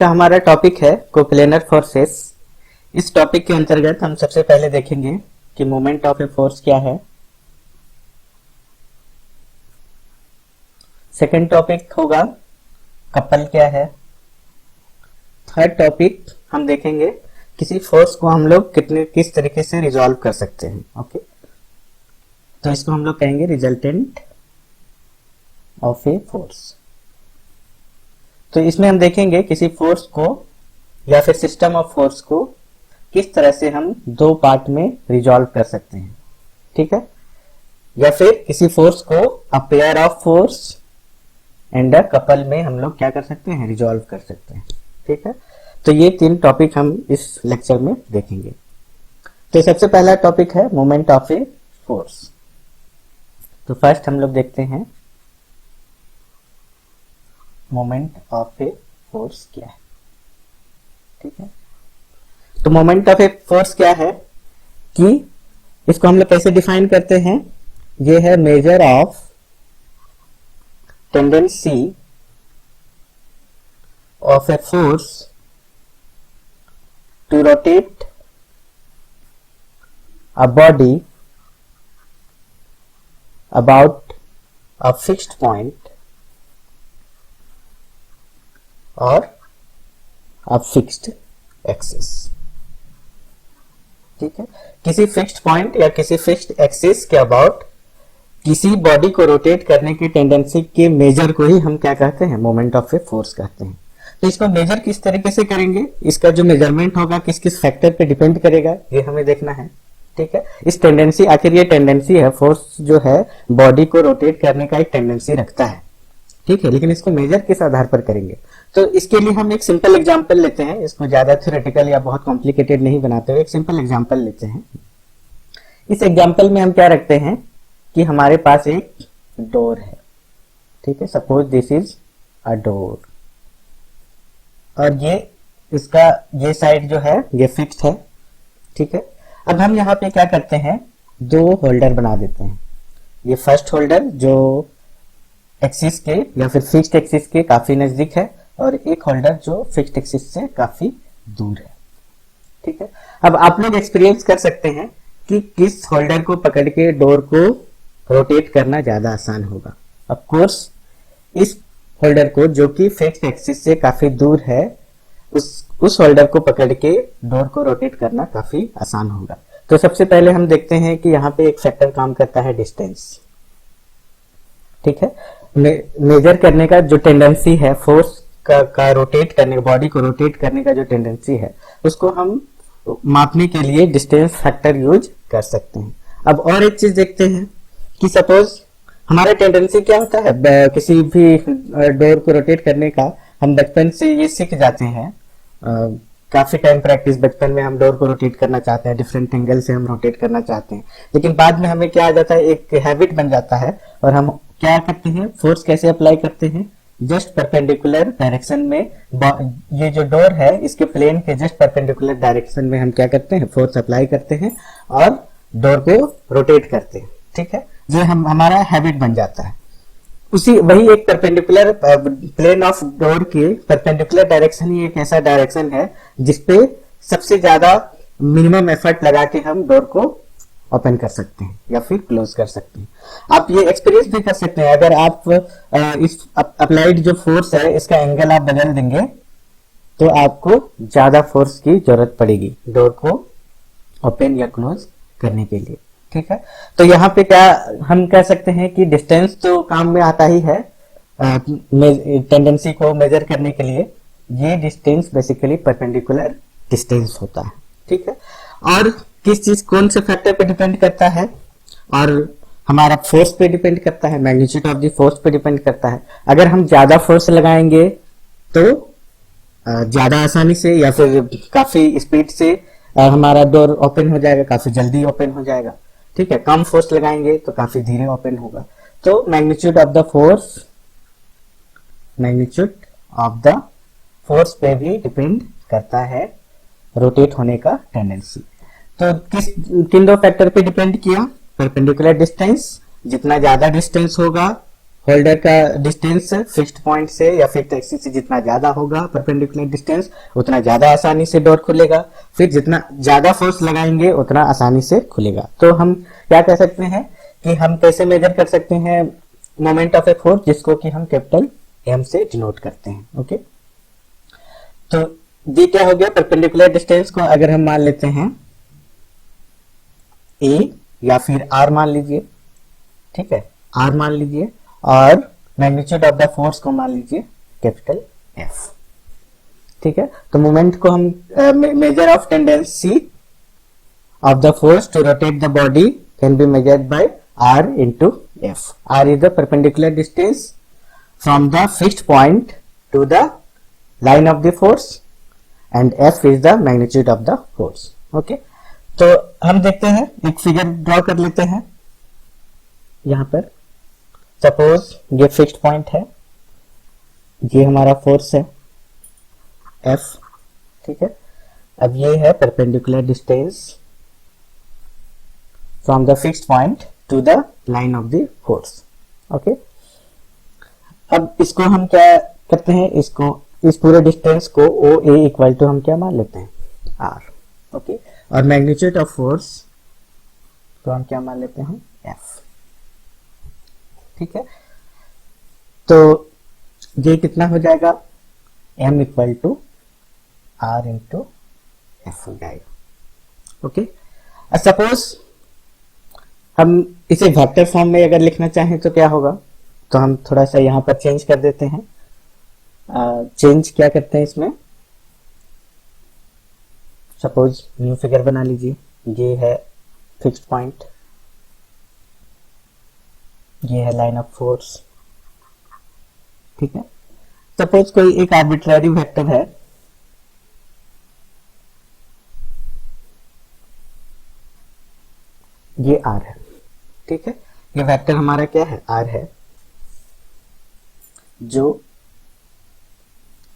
का हमारा टॉपिक है कोप्लेनर फोर्सेस। इस टॉपिक के अंतर्गत हम सबसे पहले देखेंगे कि मोमेंट ऑफ ए फोर्स क्या है। सेकंड टॉपिक होगा कपल क्या है। थर्ड टॉपिक हम देखेंगे किसी फोर्स को हम लोग किस तरीके से रिजॉल्व कर सकते हैं। ओके, तो इसको हम लोग कहेंगे रिजल्टेंट ऑफ ए फोर्स। तो इसमें हम देखेंगे किसी फोर्स को या फिर सिस्टम ऑफ फोर्स को किस तरह से हम दो पार्ट में रिजॉल्व कर सकते हैं, ठीक है। या फिर किसी फोर्स को अ pair of force and a couple में हम लोग क्या कर सकते हैं, रिजॉल्व कर सकते हैं, ठीक है। तो ये तीन टॉपिक हम इस लेक्चर में देखेंगे। तो सबसे पहला टॉपिक है मोमेंट ऑफ ए फोर्स। तो फर्स्ट हम लोग देखते हैं मोमेंट ऑफ ए फोर्स क्या है, ठीक है। तो मोमेंट ऑफ ए फोर्स क्या है कि इसको हम लोग कैसे डिफाइन करते हैं। ये है measure of tendency of a force to rotate a body about a fixed point और अ फिक्स्ड एक्सिस, ठीक है। किसी फिक्स्ड पॉइंट या किसी फिक्स्ड एक्सिस के अबाउट किसी बॉडी को रोटेट करने की टेंडेंसी के मेजर को ही हम क्या कहते हैं, मोमेंट ऑफ ए फोर्स कहते हैं। तो इसको मेजर किस तरीके से करेंगे, इसका जो मेजरमेंट होगा किस किस फैक्टर पे डिपेंड करेगा, ये हमें देखना है, ठीक है। इस टेंडेंसी, आखिर ये टेंडेंसी है, फोर्स जो है बॉडी को रोटेट करने का एक टेंडेंसी रखता है, ठीक है। लेकिन इसको मेजर किस आधार पर करेंगे, तो इसके लिए हम एक सिंपल एग्जांपल लेते हैं। इसको ज्यादा थ्योरेटिकल या बहुत कॉम्प्लिकेटेड नहीं बनाते हुए एक सिंपल एग्जांपल लेते हैं। इस एग्जांपल में हम क्या रखते हैं कि हमारे पास एक डोर है, ठीक है। Suppose this is a door और ये इसका ये साइड जो है ये फिक्स्ड है, ठीक है। अब हम यहाँ पे क्या करते हैं, दो होल्डर बना देते हैं। ये फर्स्ट होल्डर जो एक्सिस के या फिर फिक्स्ड एक्सिस के काफी नजदीक है और एक होल्डर जो फिक्स्ड एक्सिस से काफी दूर है, ठीक है। अब आप लोग एक्सपीरियंस कर सकते हैं कि किस होल्डर को पकड़ के डोर को रोटेट करना ज्यादा आसान होगा। ऑफ कोर्स इस होल्डर को जो कि फिक्स्ड एक्सिस से काफी दूर है उस होल्डर को पकड़ के डोर को रोटेट करना काफी आसान होगा। तो सबसे पहले हम देखते हैं कि यहाँ पे एक फैक्टर काम करता है डिस्टेंस, ठीक है। मेजर करने का जो टेंडेंसी है फोर्स का रोटेट करने, बॉडी को रोटेट करने का जो टेंडेंसी है उसको हम मापने के लिए डिस्टेंस फैक्टर यूज कर सकते हैं। अब और एक चीज देखते हैं कि सपोज हमारा टेंडेंसी क्या होता है किसी भी डोर को रोटेट करने का, हम बचपन से ये सीख जाते हैं। काफी टाइम प्रैक्टिस, बचपन में हम डोर को रोटेट करना चाहते हैं, डिफरेंट एंगल से हम रोटेट करना चाहते हैं, लेकिन बाद में हमें क्या आ जाता है, एक हैबिट बन जाता है और हम क्या करते हैं, फोर्स कैसे अप्लाई करते हैं, जस्ट परपेंडिकुलर डायरेक्शन में। ये जो डोर है इसके प्लेन के जस्ट परपेंडिकुलर डायरेक्शन में हम क्या करते हैं, फोर्स अप्लाई करते हैं और डोर को रोटेट करते हैं, ठीक है। ये हमारा हैबिट बन जाता है। वही एक परपेंडिकुलर प्लेन ऑफ डोर के परपेंडिकुलर डायरेक्शन ही एक ऐसा डायरेक्शन है जिसपे सबसे ज्यादा मिनिमम एफर्ट लगा के हम डोर को ओपन कर सकते हैं या फिर क्लोज कर सकते हैं। आप ये एक्सपीरियंस भी कर सकते हैं। अगर आप इस अप्लाइड जो फोर्स है इसका एंगल आप बदल देंगे तो आपको ज्यादा फोर्स की जरूरत पड़ेगी डोर को ओपन या क्लोज करने के लिए, ठीक है। तो यहाँ पे क्या हम कह सकते हैं कि डिस्टेंस तो काम में आता ही है टेंडेंसी को मेजर करने के लिए। ये डिस्टेंस बेसिकली परपेंडिकुलर डिस्टेंस होता है, ठीक है। और किस चीज, कौन से फैक्टर पे डिपेंड करता है, और हमारा फोर्स पे डिपेंड करता है, मैग्नीट्यूड ऑफ द फोर्स पे डिपेंड करता है। अगर हम ज्यादा फोर्स लगाएंगे तो ज्यादा आसानी से या फिर काफी स्पीड से हमारा डोर ओपन हो जाएगा, काफी जल्दी ओपन हो जाएगा, ठीक है। कम फोर्स लगाएंगे तो काफी धीरे ओपन होगा। तो मैग्नीट्यूड ऑफ द फोर्स पे भी डिपेंड करता है रोटेट होने का टेंडेंसी। तो किन दो फैक्टर पे डिपेंड किया, परपेंडिकुलर डिस्टेंस, जितना ज्यादा डिस्टेंस होगा होल्डर का डिस्टेंस फिक्स्ड पॉइंट से या फिक्स्ड एक्सिस से जितना ज्यादा होगा परपेंडिकुलर डिस्टेंस, उतना ज्यादा आसानी से डोर खुलेगा। फिर जितना ज्यादा फोर्स लगाएंगे उतना आसानी से खुलेगा। तो हम क्या कह सकते हैं कि हम कैसे मेजर कर सकते हैं मोमेंट ऑफ ए फोर्स, जिसको कि हम कैपिटल एम से डिनोट करते हैं। ओके, तो ये क्या हो गया, परपेंडिकुलर डिस्टेंस को अगर हम मान लेते हैं ए या फिर आर मान लीजिए, ठीक है, आर मान लीजिए, और मैग्नीट्यूड ऑफ द फोर्स को मान लीजिए कैपिटल एफ। ठीक है, तो मोमेंट को हम measure of tendency of the force to rotate the body can be measured by r into f. r is the perpendicular distance from the fixed point to the line of the force and f is the magnitude of the force. Okay, तो हम देखते हैं, एक figure draw कर लेते हैं। यहां पर सपोज ये फिक्स्ड पॉइंट है, ये हमारा फोर्स है f, ठीक है। अब ये है perpendicular distance from the fixed point two the line of the force. Okay, अब इसको हम क्या करते हैं, इसको इस पूरे डिस्टेंस को ओ ए इक्वल टू हम क्या मान लेते हैं आर। ओके, और मैग्नीट्यूड ऑफ फोर्स को हम क्या मान लेते हैं एफ। ठीक है, तो ये कितना हो जाएगा, M equal to R into F हो जाएगा। ओके, सपोज हम इसे वेक्टर फॉर्म में अगर लिखना चाहें तो क्या होगा, तो हम थोड़ा सा यहाँ पर चेंज कर देते हैं। चेंज क्या करते हैं इसमें, सपोज न्यू फिगर बना लीजिए, ये है फिक्स्ड पॉइंट, ये है लाइन ऑफ फोर्स। ठीक है, सपोज कोई एक आर्बिट्ररी वेक्टर है, ये आर है। ठीक है, ये वेक्टर हमारा क्या है आर है, जो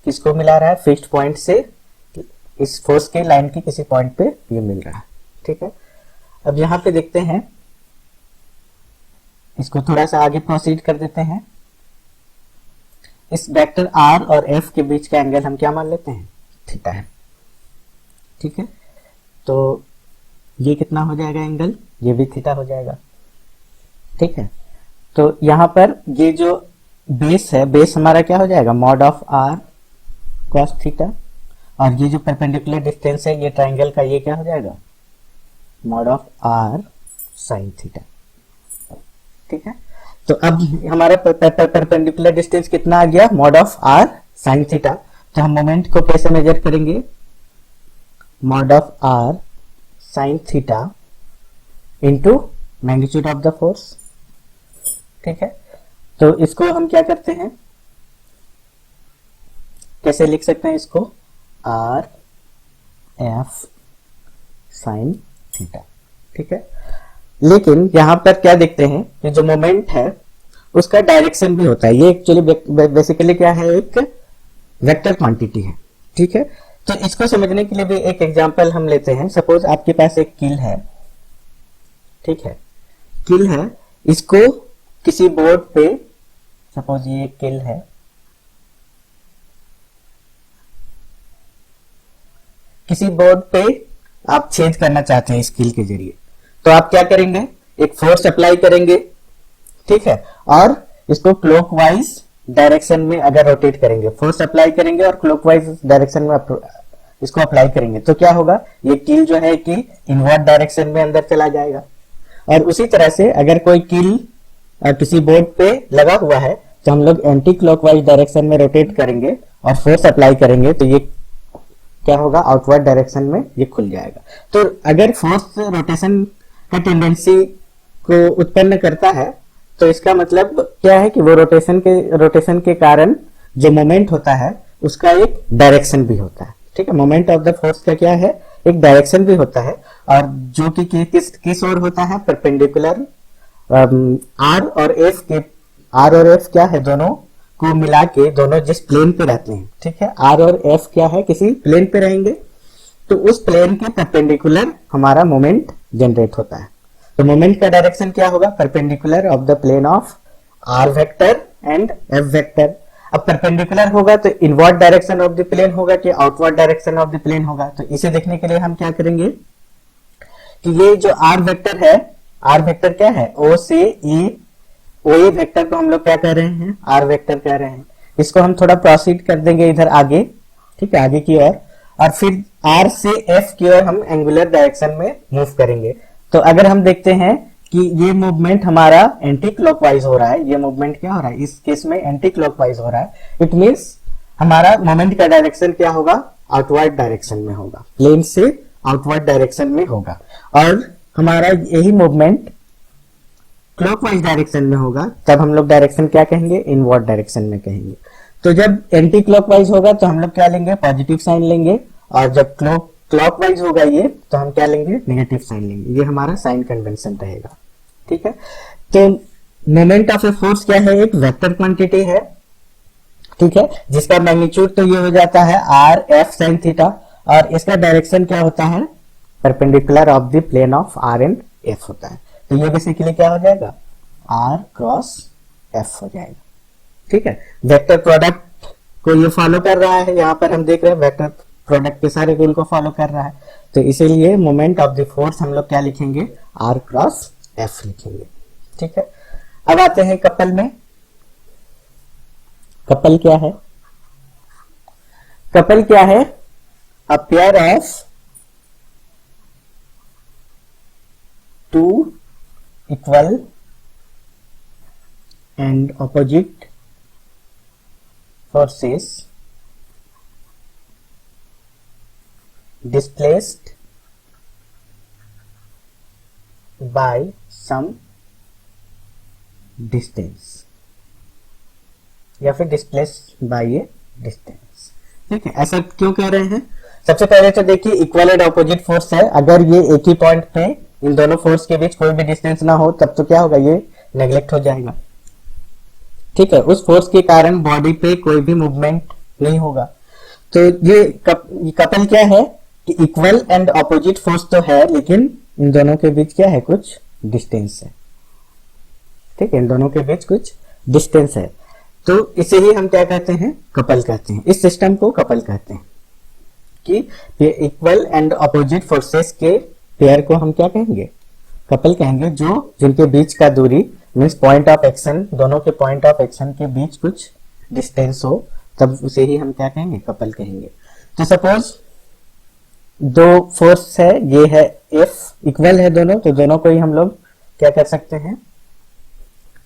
किसको मिला रहा है, फिक्स्ड पॉइंट से इस फोर्स के लाइन के किसी पॉइंट पे ये मिल रहा है। ठीक है, अब यहां पे देखते हैं, इसको थोड़ा सा आगे प्रोसीड कर देते हैं। इस वेक्टर आर और एफ के बीच का एंगल हम क्या मान लेते हैं, थीटा है। ठीक है, तो ये कितना हो जाएगा एंगल, ये भी थीटा हो जाएगा। ठीक है, तो यहां पर ये जो बेस है, बेस हमारा क्या हो जाएगा, mod of R cos theta, और ये जो परपेंडिकुलर डिस्टेंस है ये ट्राइंगल का, ये क्या हो जाएगा, mod of R sine theta. ठीक है, तो अब हमारा परपेंडिकुलर डिस्टेंस कितना आ गया, mod of R sine theta. तो हम मोमेंट को कैसे मेजर करेंगे, mod of R sine theta into magnitude of the force. ठीक है, तो इसको हम क्या करते हैं, कैसे लिख सकते हैं इसको, आर एफ साइन थीटा। ठीक है, लेकिन यहां पर क्या देखते हैं, ये जो मोमेंट है उसका डायरेक्शन भी होता है। ये एक्चुअली बेसिकली क्या है, एक वेक्टर क्वांटिटी है। ठीक है, तो इसको समझने के लिए भी एक एग्जांपल हम लेते हैं। सपोज आपके पास एक कील है, ठीक है, कील है, इसको किसी बोर्ड पे, सपोज ये एक कील है, किसी बोर्ड पे आप छेद करना चाहते हैं इस कील के जरिए, तो आप क्या करेंगे, एक फोर्स अप्लाई करेंगे। ठीक है, और इसको क्लॉकवाइज डायरेक्शन में अगर रोटेट करेंगे, फोर्स अप्लाई करेंगे और क्लॉकवाइज डायरेक्शन में इसको अप्लाई करेंगे, तो क्या होगा, ये कील जो है कि इनवर्ट डायरेक्शन में अंदर चला जाएगा। और उसी तरह से अगर कोई कील किसी बोर्ड पे लगा हुआ है, तो हम लोग एंटी क्लॉकवाइज डायरेक्शन में रोटेट करेंगे और फोर्स अप्लाई करेंगे, तो ये क्या होगा, आउटवर्ड डायरेक्शन में ये खुल जाएगा। तो अगर फोर्स रोटेशन का टेंडेंसी को उत्पन्न करता है, तो इसका मतलब क्या है कि वो रोटेशन के कारण जो मोमेंट होता है उसका एक डायरेक्शन भी होता है। ठीक है, मोमेंट ऑफ द फोर्स का क्या है, एक डायरेक्शन भी होता है, और जो कि किस ओर होता है, परपेंडिकुलर आर और एफ क्या है, दोनों को मिला के दोनों जिस प्लेन पे रहते हैं, ठीक है, आर और एफ क्या है, किसी प्लेन पे रहेंगे, तो उस प्लेन के परपेंडिकुलर हमारा मोमेंट जनरेट होता है। तो मोमेंट का डायरेक्शन क्या होगा, perpendicular of the plane of R vector and F vector. अब परपेंडिकुलर होगा तो inward direction of the plane होगा कि outward direction of the plane होगा। तो इसे देखने के लिए हम क्या करेंगे कि ये जो आर वेक्टर है, आर वेक्टर क्या है, ओ से ए, ओ ए वेक्टर को हम लोग क्या कह रहे हैं, आर वेक्टर कह रहे हैं। इसको हम थोड़ा प्रोसीड कर देंगे इधर आगे, ठीक है, आगे की ओर, और फिर आर से एफ की ओर हम एंगुलर डायरेक्शन में मूव करेंगे। तो अगर हम देखते हैं कि ये मूवमेंट हमारा एंटी क्लॉकवाइज हो रहा है, ये मूवमेंट क्या हो रहा है, इस केस में एंटी क्लॉकवाइज हो रहा है, इट मींस हमारा मोमेंट का डायरेक्शन क्या होगा, आउटवर्ड डायरेक्शन में होगा, प्लेन से आउटवर्ड डायरेक्शन में होगा। और हमारा यही मूवमेंट क्लॉकवाइज डायरेक्शन में होगा, तब हम लोग डायरेक्शन क्या कहेंगे, इनवर्ड डायरेक्शन में कहेंगे। तो जब एंटी क्लॉकवाइज होगा तो हम लोग क्या लेंगे, पॉजिटिव साइन लेंगे, और जब क्लॉकवाइज होगा ये तो हम क्या लेंगे, नेगेटिव साइन लेंगे। ये हमारा साइन कन्वेंशन रहेगा, ठीक है। तो मोमेंट ऑफ ए फोर्स क्या है, एक वेक्टर क्वांटिटी है, ठीक है, जिसका मैग्नीट्यूड तो ये हो जाता है आर एफ साइन थीटा, और इसका डायरेक्शन क्या होता है, perpendicular of the plane of R and F होता है। तो ये बेसिकली क्या हो जाएगा, आर क्रॉस एफ हो जाएगा, ठीक है। वेक्टर प्रोडक्ट को ये फॉलो कर रहा है, यहाँ पर हम देख रहे हैं वेक्टर प्रोडक्ट के सारे रूल को फॉलो कर रहा है। तो इसीलिए मोमेंट ऑफ द फोर्स हम लोग क्या लिखेंगे, आर क्रॉस एफ लिखेंगे, ठीक है। अब आते हैं कपल में। कपल क्या है, कपल क्या है, a pair of two equal and opposite forces displaced by some distance, या फिर displaced by a distance, ठीक है। ऐसा क्यों कह रहे हैं, सबसे पहले तो देखिए इक्वल एंड ऑपोजिट फोर्स है, अगर ये एक ही पॉइंट पे इन दोनों फोर्स के बीच कोई भी डिस्टेंस ना हो तब तो क्या होगा, ये नेग्लेक्ट हो जाएगा, ठीक है। उस फोर्स के कारण बॉडी पे कोई भी मूवमेंट नहीं होगा। तो ये कपल क्या है कि इक्वल एंड ऑपोजिट फोर्स तो है, लेकिन इन दोनों के बीच क्या है, कुछ डिस्टेंस है, ठीक है, इन दोनों के बीच कुछ डिस्टेंस है। तो इसे ही हम क्या कहते हैं, कपल कहते हैं। इस सिस्टम को कपल कहते हैं कि इक्वल एंड ऑपोजिट फोर्सेस के पेयर को हम क्या कहेंगे, कपल कहेंगे। जो जिनके बीच का दूरी मीन्स पॉइंट ऑफ एक्शन, दोनों के पॉइंट ऑफ एक्शन के बीच कुछ डिस्टेंस हो, तब उसे ही हम क्या कहेंगे, कपल कहेंगे। तो सपोज दो फोर्स है, ये है एफ, इक्वल है दोनों, तो दोनों को ही हम लोग क्या कर सकते हैं,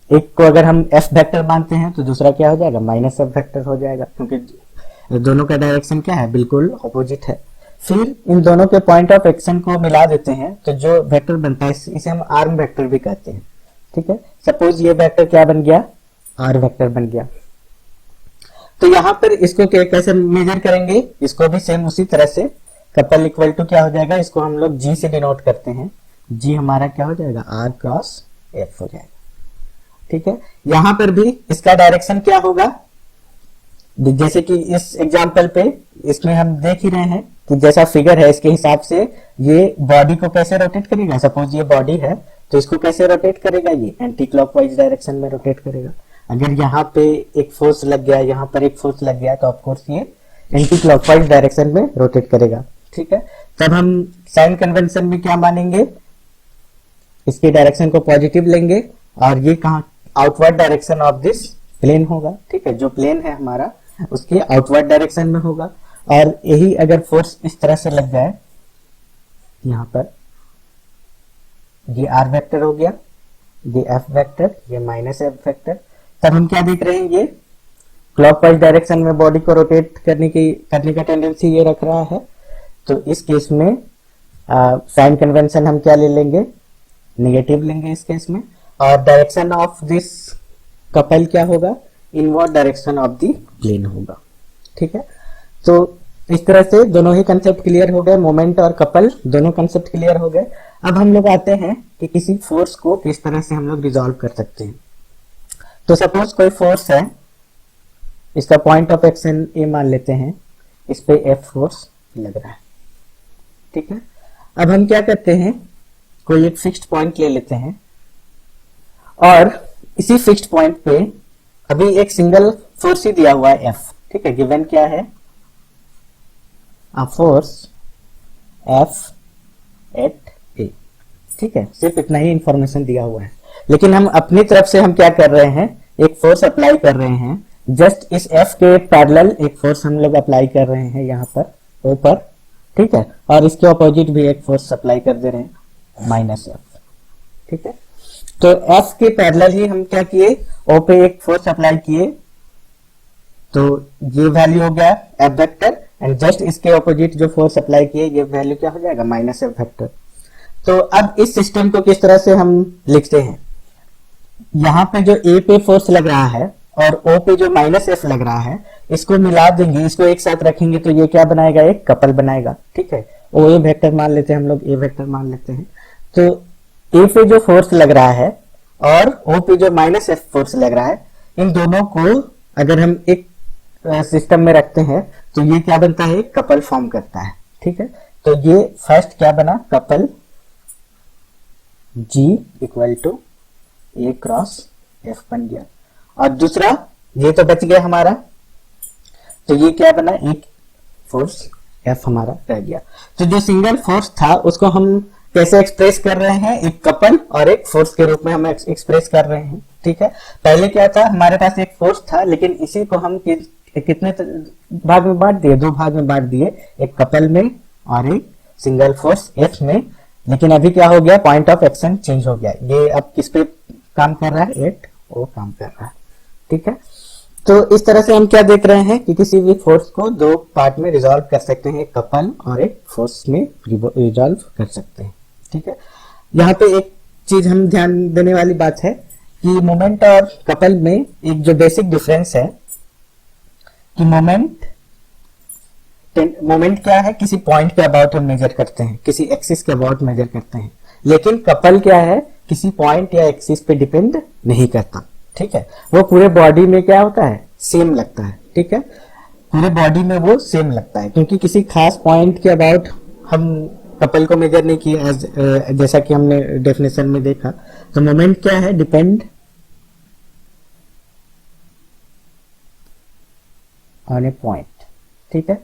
एक को अगर हम एफ वेक्टर मानते हैं तो दूसरा क्या हो जाएगा, माइनस एफ वेक्टर हो जाएगा, क्योंकि दोनों का डायरेक्शन क्या है, बिल्कुल ऑपोजिट है। फिर इन दोनों के पॉइंट ऑफ एक्शन को मिला देते हैं तो जो वेक्टर बनता है इसे हम आर्म वेक्टर भी कहते हैं, ठीक है। सपोज ये वेक्टर क्या बन गया, आर वेक्टर बन गया। तो यहां पर इसको कैसे मेजर करेंगे, इसको भी सेम उसी तरह से, कपल इक्वल टू क्या हो जाएगा, इसको हम लोग जी से डिनोट करते हैं, जी हमारा क्या हो जाएगा, आर क्रॉस एफ हो जाएगा, ठीक है। यहां पर भी इसका डायरेक्शन क्या होगा, जैसे कि इस एग्जाम्पल पे इसमें हम देख ही रहे हैं कि जैसा फिगर है इसके हिसाब से ये बॉडी को कैसे रोटेट करेगा। सपोज ये बॉडी है तो इसको कैसे रोटेट करेगा, ये एंटी क्लॉकवाइज डायरेक्शन में रोटेट करेगा। अगर यहाँ पे एक फोर्स लग गया, यहाँ पर एक फोर्स लग गया, तो ऑफकोर्स ये एंटी क्लॉकवाइज डायरेक्शन में रोटेट करेगा, ठीक है। तब हम साइन कन्वेंशन में क्या मानेंगे, इसके डायरेक्शन को पॉजिटिव लेंगे, और ये कहाँ, outward direction of this plane होगा, ठीक है। जो प्लेन है हमारा उसके आउटवर्ड डायरेक्शन में होगा। और यही अगर फोर्स इस तरह से लग जाए, यहाँ पर ये आर वेक्टर हो गया, ये एफ वेक्टर, ये माइनस एफ वेक्टर, तब हम क्या देख रहे हैं, ये क्लॉकवाइज डायरेक्शन में बॉडी को रोटेट करने का टेंडेंसी ये रख रहा है। तो इस केस में साइन कन्वेंशन हम क्या ले लेंगे, नेगेटिव लेंगे इस केस में, और डायरेक्शन ऑफ दिस कपल क्या होगा, inward direction of the plane होगा, ठीक है। तो इस तरह से दोनों ही कंसेप्ट क्लियर हो गए, मोमेंट और कपल दोनों कंसेप्ट क्लियर हो गए। अब हम लोग आते हैं कि किसी फोर्स को किस तरह से हम लोग रिजॉल्व कर सकते हैं। तो सपोज कोई फोर्स है, इसका पॉइंट ऑफ एक्शन ए मान लेते हैं, इस पे एफ फोर्स लग रहा है, ठीक है। अब हम क्या करते हैं, कोई एक फिक्स्ड पॉइंट ले लेते हैं और इसी फिक्स्ड पॉइंट पे अभी एक सिंगल फोर्स ही दिया हुआ है F, ठीक है। गिवन क्या है, अ फोर्स F एट ए, ठीक है। सिर्फ इतना ही इंफॉर्मेशन दिया हुआ है, लेकिन हम अपनी तरफ से हम क्या कर रहे हैं, एक फोर्स अप्लाई कर रहे हैं। जस्ट इस F के पैरेलल एक फोर्स हम लोग अप्लाई कर रहे हैं यहाँ पर ऊपर, ठीक है, और इसके ऑपोजिट भी एक फोर्स अप्लाई कर दे रहे हैं -F, ठीक है। तो F के पैरेलल ही हम क्या किए, O पे एक फोर्स अप्लाई किए, तो ये वैल्यू हो गया F वेक्टर, एंड जस्ट इसके ऑपोजिट जो फोर्स अप्लाई किए ये वैल्यू क्या हो जाएगा, -F वेक्टर। तो अब इस सिस्टम को किस तरह से हम लिखते हैं, यहाँ पे जो A पे फोर्स लग रहा है और O पे जो -F लग रहा है, इसको मिला देंगे, इसको एक साथ रखेंगे तो ये क्या बनाएगा, एक कपल बनाएगा, ठीक है। O A वेक्टर मान लेते हैं हम लोग, A वेक्टर मान लेते हैं। तो A पे जो फोर्स लग रहा है और O पे जो -F फोर्स लग रहा है, इन दोनों को अगर हम एक सिस्टम में रखते हैं तो ये क्या बनता है, कपल फॉर्म करता है, ठीक है। तो ये फर्स्ट क्या बना, couple G equal to A cross F बन गया, और दूसरा ये तो बच गया हमारा, तो ये क्या बना, एक फोर्स F हमारा रह गया। तो जो सिंगल फोर्स था उसको हम कैसे एक्सप्रेस कर रहे हैं, एक कपल और एक फोर्स के रूप में हम एक्सप्रेस कर रहे हैं, ठीक है। पहले क्या था, हमारे पास एक फोर्स था, लेकिन इसी को हम कितने भाग में बांट दिए, दो भाग में बांट दिए, एक कपल में और एक सिंगल फोर्स F में। लेकिन अभी क्या हो गया, पॉइंट ऑफ एक्शन चेंज हो गया, ये अब किस पे काम कर रहा है, एट O काम कर रहा है, ठीक है। तो इस तरह से हम क्या देख रहे हैं कि किसी भी फोर्स को दो पार्ट में रिजॉल्व कर सकते हैं, एक कपल और एक फोर्स में रिजॉल्व कर सकते हैं, ठीक है। यहाँ पे एक चीज हम ध्यान देने वाली बात है कि मोमेंट और कपल में एक जो बेसिक डिफरेंस है कि मोमेंट क्या है, किसी पॉइंट के अबाउट हम मेजर करते हैं, किसी एक्सिस के अबाउट मेजर करते हैं, लेकिन कपल क्या है, किसी पॉइंट या एक्सिस पे डिपेंड नहीं करता, ठीक है। वो पूरे बॉडी में क्या होता है, सेम लगता है, ठीक है। पूरे बॉडी में वो सेम लगता है, क्योंकि किसी खास पॉइंट के अबाउट हम कपल को मेजर नहीं किए, जैसा कि हमने डेफिनेशन में देखा। तो मोमेंट क्या है, डिपेंड ऑन ए पॉइंट, ठीक है,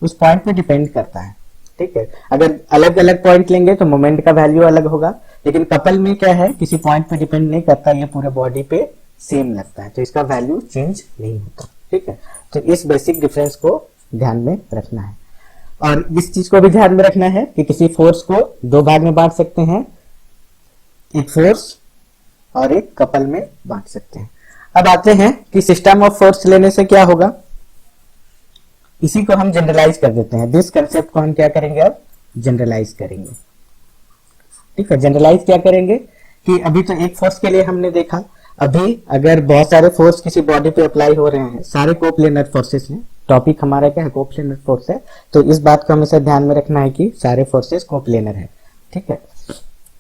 उस पॉइंट पे डिपेंड करता है, ठीक है। अगर अलग अलग पॉइंट लेंगे तो मोमेंट का वैल्यू अलग होगा, लेकिन कपल में क्या है, किसी पॉइंट पे डिपेंड नहीं करता, ये पूरे बॉडी पे सेम लगता है, तो इसका वैल्यू चेंज नहीं होता, ठीक है। तो इस बेसिक डिफरेंस को ध्यान में रखना है, और इस चीज को भी ध्यान में रखना है कि किसी फोर्स को दो भाग में बांट सकते हैं, एक फोर्स और एक कपल में बांट सकते हैं। अब आते हैं कि सिस्टम ऑफ फोर्स लेने से क्या होगा, इसी को हम जनरलाइज कर देते हैं। दिस कंसेप्ट को हम क्या करेंगे, अब जनरलाइज करेंगे, ठीक है। जनरलाइज क्या करेंगे कि अभी तो एक फोर्स के लिए हमने देखा, अभी अगर बहुत सारे फोर्स किसी बॉडी पे अप्लाई हो रहे हैं, सारे कोप्लेनर फोर्सेस हैं, टॉपिक हमारा क्या है, कोप्लेनर फोर्स है, तो इस बात को हमेशा ध्यान में रखना है कि सारे फोर्सेस कोप्लेनर है, ठीक है।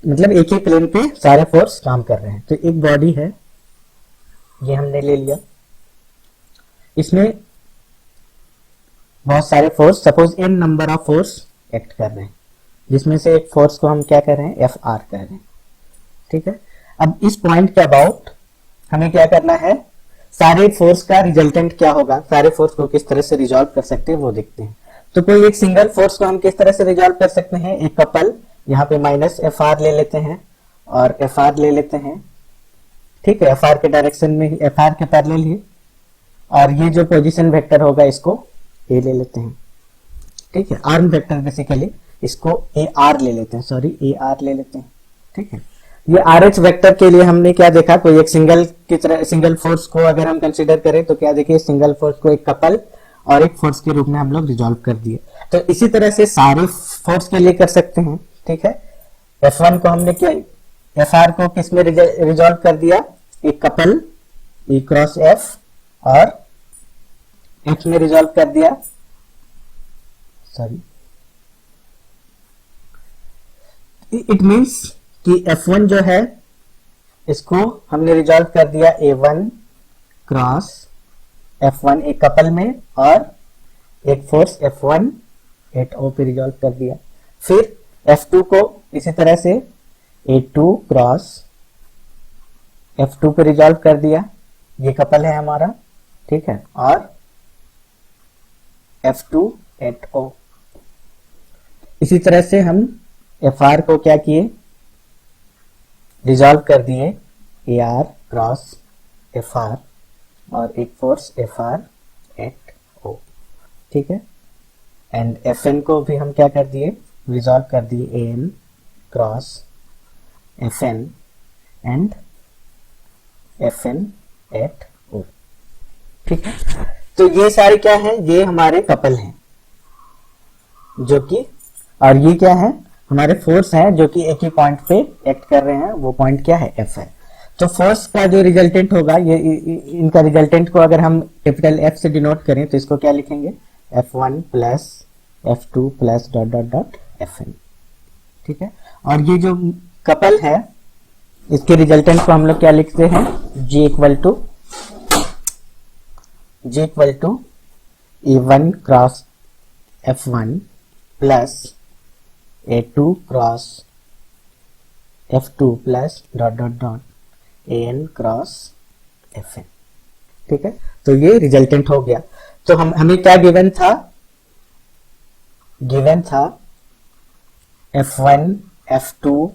मतलब एक ही प्लेन पे सारे फोर्स काम कर रहे हैं। तो एक बॉडी है, ये हमने ले लिया, इसमें बहुत सारे force, suppose n number of force act कर रहे हैं, जिसमें से एक फोर्स को हम क्या कर रहे हैं, Fr कर रहे हैं, ठीक है। अब इस पॉइंट के अबाउट हमें क्या करना है, सारे फोर्स का रिजल्टेंट क्या होगा, सारे फोर्स को किस तरह से रिजॉल्व कर सकते हैं वो देखते हैं। तो कोई एक सिंगल फोर्स को हम किस तरह से रिजॉल्व कर सकते हैं, एक कपल, यहाँ पे -Fr ले लेते हैं और Fr ले लेते हैं, ठीक है, Fr के डायरेक्शन में ही, Fr के पैरेलल ही, और ये जो पोजीशन वेक्टर होगा इसको A ले लेते हैं, ठीक है। आर्म वेक्टर बेसिकली इसको AR ले लेते हैं, सॉरी AR ले लेते हैं, ठीक है। ये RH वेक्टर के लिए हमने क्या देखा, कोई एक सिंगल की तरह सिंगल फोर्स को अगर हम कंसीडर करें तो क्या देखिए, सिंगल फोर्स को एक कपल और एक फोर्स के रूप में हम लोग रिजॉल्व कर दिए। तो इसी तरह से सारे फोर्स के लिए कर सकते हैं, ठीक है। F1 को हमने क्या, Fr को किस में रिजॉल्व कर दिया, एक कपल E क्रॉस F और H में रिजॉल्व कर दिया, सॉरी, इट मीन्स कि F1 जो है इसको हमने रिजॉल्व कर दिया A1 क्रॉस F1 एक कपल में, और एक फोर्स F1 एट O पे रिजॉल्व कर दिया। फिर F2 को इसी तरह से A2 क्रॉस F2 पे रिजॉल्व कर दिया, ये कपल है हमारा, ठीक है, और F2 एट O। इसी तरह से हम FR को क्या किए, रिजॉल्व कर दिए AR क्रॉस FR और एक फोर्स FR एट O, ठीक है। एंड FN को भी हम क्या कर दिए, रिजॉल्व कर दिए AN cross FN and FN at O, ठीक है। तो ये सारे क्या है, ये हमारे कपल हैं जो कि, और ये क्या है, हमारे फोर्स है जो कि एक ही पॉइंट पे एक्ट कर रहे हैं, वो पॉइंट क्या है, F है। तो फोर्स का जो रिजल्टेंट होगा, ये इनका रिजल्टेंट को अगर हम कैपिटल F से डिनोट करें तो इसको क्या लिखेंगे, F1 plus F2 plus dot dot dot Fn, ठीक है। और ये जो कपल है, इसके रिजल्टेंट को हम लोग क्या लिखते हैं, G equal to E1 cross F1 plus A2 cross F2 plus dot dot dot AN cross Fn, ठीक है। तो ये रिजल्टेंट हो गया। तो हमें क्या गिवन था, F1 F2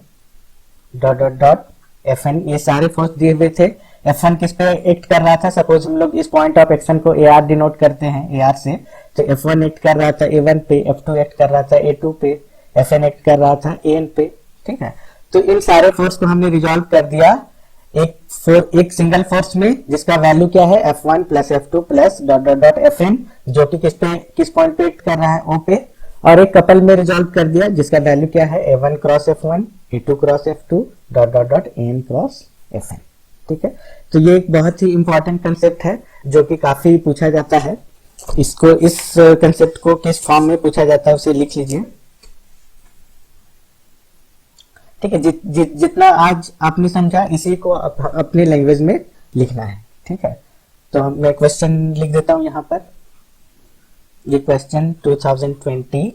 dot dot dot Fn, ये सारे फोर्स दिए हुए थे। F1 किस पे एक्ट कर रहा था, सपोज हम लोग इस पॉइंट ऑफ एक्शन को AR डिनोट करते हैं AR से, तो F1 एक्ट कर रहा था A1 पे, F2 एक्ट कर रहा था A2 पे, Fn एक्ट कर रहा था AN पे, ठीक है। तो इन सारे फोर्स को हमने रिजॉल्व कर दिया एक सिंगल फोर्स में, जिसका वैल्यू क्या है, F1 plus F2 plus dot dot dot Fn, जो कि किस पॉइंट पे एक्ट कर रहा है, O पे, और एक कपल में रिजॉल्व कर दिया जिसका वैल्यू क्या है, A1 cross F1, A2 cross F2 dot dot dot AN cross Fn, ठीक है। तो ये एक बहुत ही इंपॉर्टेंट कंसेप्ट है जो कि काफी पूछा जाता है। इसको, इस कंसेप्ट को किस फॉर्म में पूछा जाता है उसे लिख लीजिए, ठीक है। जितना आज आपने समझा, इसी को अपने लैंग्वेज में लिखना है, ठीक है। तो मैं क्वेश्चन लिख देता हूं यहाँ पर। ये क्वेश्चन 2020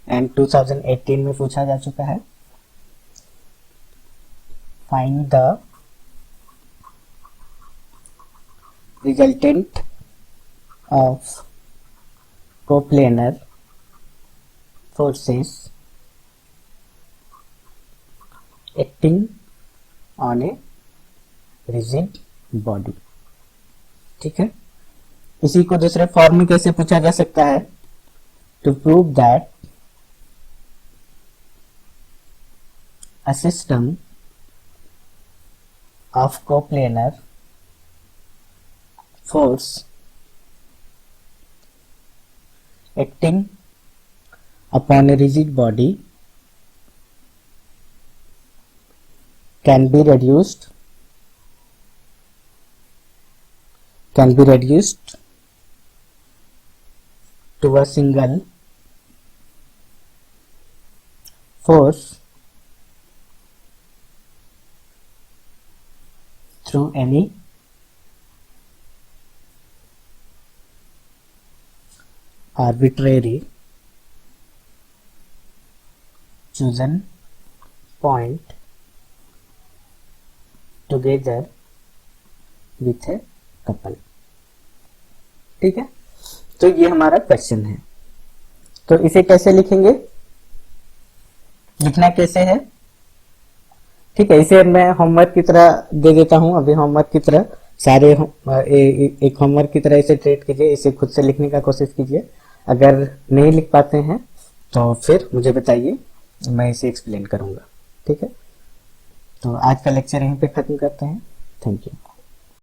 एंड 2018 में पूछा जा चुका है। Find the resultant of coplanar forces acting on A rigid body, ठीक है। इसी को दूसरे फॉर्म में कैसे पूछा जा सकता है, to prove that a system of coplanar force acting upon a rigid body can be reduced to a single force through any arbitrary chosen point together with a couple, ठीक है। तो ये हमारा क्वेश्चन है। तो इसे कैसे लिखेंगे, लिखना कैसे है, ठीक है। इसे मैं होमवर्क की तरह दे देता हूं, अभी होमवर्क की तरह सारे एक होमवर्क की तरह इसे ट्रीट कीजिए, इसे खुद से लिखने का कोशिश कीजिए। अगर नहीं लिख पाते हैं तो फिर मुझे बताइए, मैं इसे एक्सप्लेन करूंगा, ठीक है। तो आज का लेक्चर यहीं पे खत्म करते हैं। Thank you.